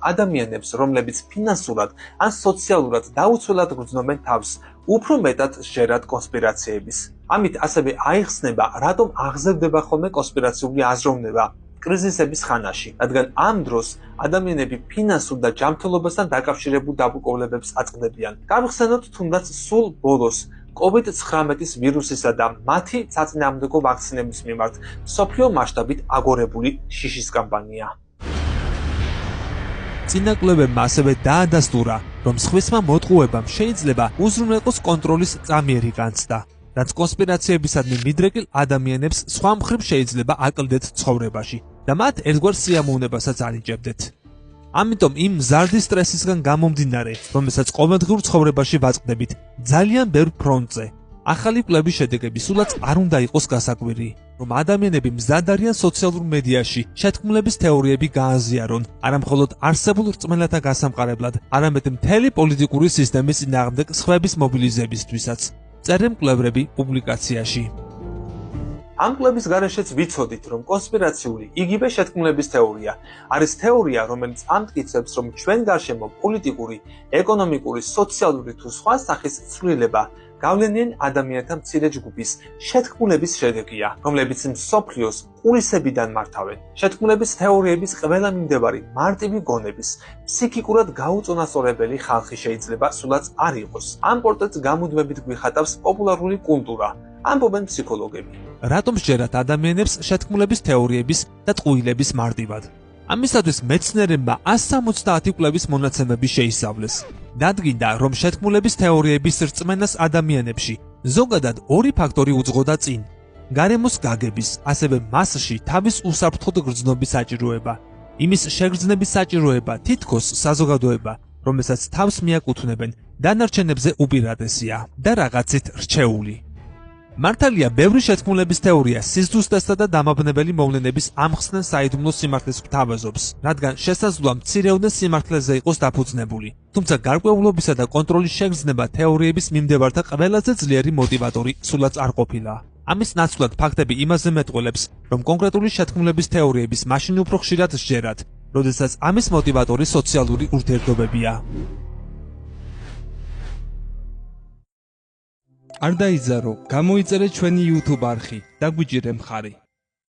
ადამიანებს, რომლებიც ფინანსურად ან სოციალურად დაუცველად გრძნობენ თავს, უფრო მეტად სჯერათ კონსპირაციების. ამით ასევე აიხსნება, რატომ აღზევდება ხოლმე კონსპირაციული აზროვნება კრიზისების ხანაში, რადგან ამ დროს ადამიანები ფინანსურ და ჯანმრთელობასთან დაკავშირებულ დაბრკოლებებს აწყდებიან. გავიხსენოთ თუნდაც სულ ბოლოს COVID-19 ვირუსისა და მათი საწინააღმდეგო ვაქცინების მიმართ მსოფლიო მასშტაბით აგორებული შიშის კამპანია. წინაკლებებმა ასევე დაადასტურა, რომ სხვისმა მოტყუებამ შეიძლება უზრუნველყოს კონტროლის წამიერი განცდა, რაც კონსპირაციებისადმი მიდრეკილ ადამიანებს სხვა მხრივ შეიძლება აკლდეთ ცხოვრებაში და მათ ერთგვარ სიამოვნებასაც ანიჭებდეთ. ამიტომ იმ მზარდი სტრესისგან გამომდინარე, რომელსაც ყოველდღიურ ცხოვრებაში ვაწყდებით ძალიან ბევრ ფრონტზე, ახალი კვლევის შედეგები სულაც არ უნდა იყოს გასაკვირი, რომ ადამიანები მზად არიან სოციალურ მედიაში შეთქმულების თეორიები გააზიარონ, არამხოლოდ არსებულ რწმენათა გასამყარებლად, არამედ მთელი პოლიტიკური სისტემის წინააღმდეგ სხვების მობილიზებისთვისაც. წერენ მკვლევრები პუბლიკაციაში. ამ კვლევის გარეშეც ვიცოდით, რომ კონსპირაციული იგივე შეთქმულების თეორია არის თეორია, რომელიც ამტკიცებს, რომ ჩვენ გარშემო პოლიტიკური, ეკონომიკური, სოციალური თუ სხვა სახის ცვლილება გავლენიან ადამიანთა მცირე ჯგუფის შეთქმულების შედეგია, რომლებიც მსოფლიოს ყურისებიდან მართავენ. შეთქმულების თეორიების ყველა მიმდევარი მარტივი გონების, ფსიქიკურად გაუწონასწორებელი ხალხი შეიძლება სულაც არ იყოს. ამ პორტრეტს გამუდმებით გვიხატავს პოპულარული კულტურა, ამბობენ ფსიქოლოგები. რატომ სჯერათ ადამიანებს შეთქმულების თეორიების და ტყუილების მარტივად? ამისათვის მეცნიერებმა 170 კვლევის მონაცემები შეისწავლეს. დადგინდა, რომ შეთქმულების თეორიების რწმენას ადამიანებში ზოგადად ორი ფაქტორი უძღოდა წინ: გარემოს გაგების, ასევე მასში თავის უსაფრთხოდ გრძნობის საჭიროება. იმის შეგრძნების საჭიროება თითქოს საზოგადოება, რომელსაც თავს მიაკუთვნებენ, დანარჩენებზე უპირატესია და რაღაცით რჩეული. მართალია, ბევრი შეთქმულების თეორია სიზუსტესა და დამაბნეველი მოვლენების ამხსნელ საიდუმლო სიმართლეს გვთავაზობს, რადგან შესაძლოა მცირეოდენ სიმართლეზე იყოს დაფუძნებული. თუმცა გარკვეულობისა და კონტროლის შეგრძნება თეორიების მიმდევართა ყველაზე ძლიერი მოტივატორი სულაც არ ყოფილა. ამის ნაცვლად ფაქტები იმაზე მეტყველებს, რომ კონკრეტული შეთქმულების თეორიების მაშინ უფრო ხშირად სჯერათ, როდესაც ამის მოტივატორი სოციალური ურთიერთობებია. არ დაიძარო, გამოიწერე ჩვენი YouTube არხი და გვიჭირე მხარი.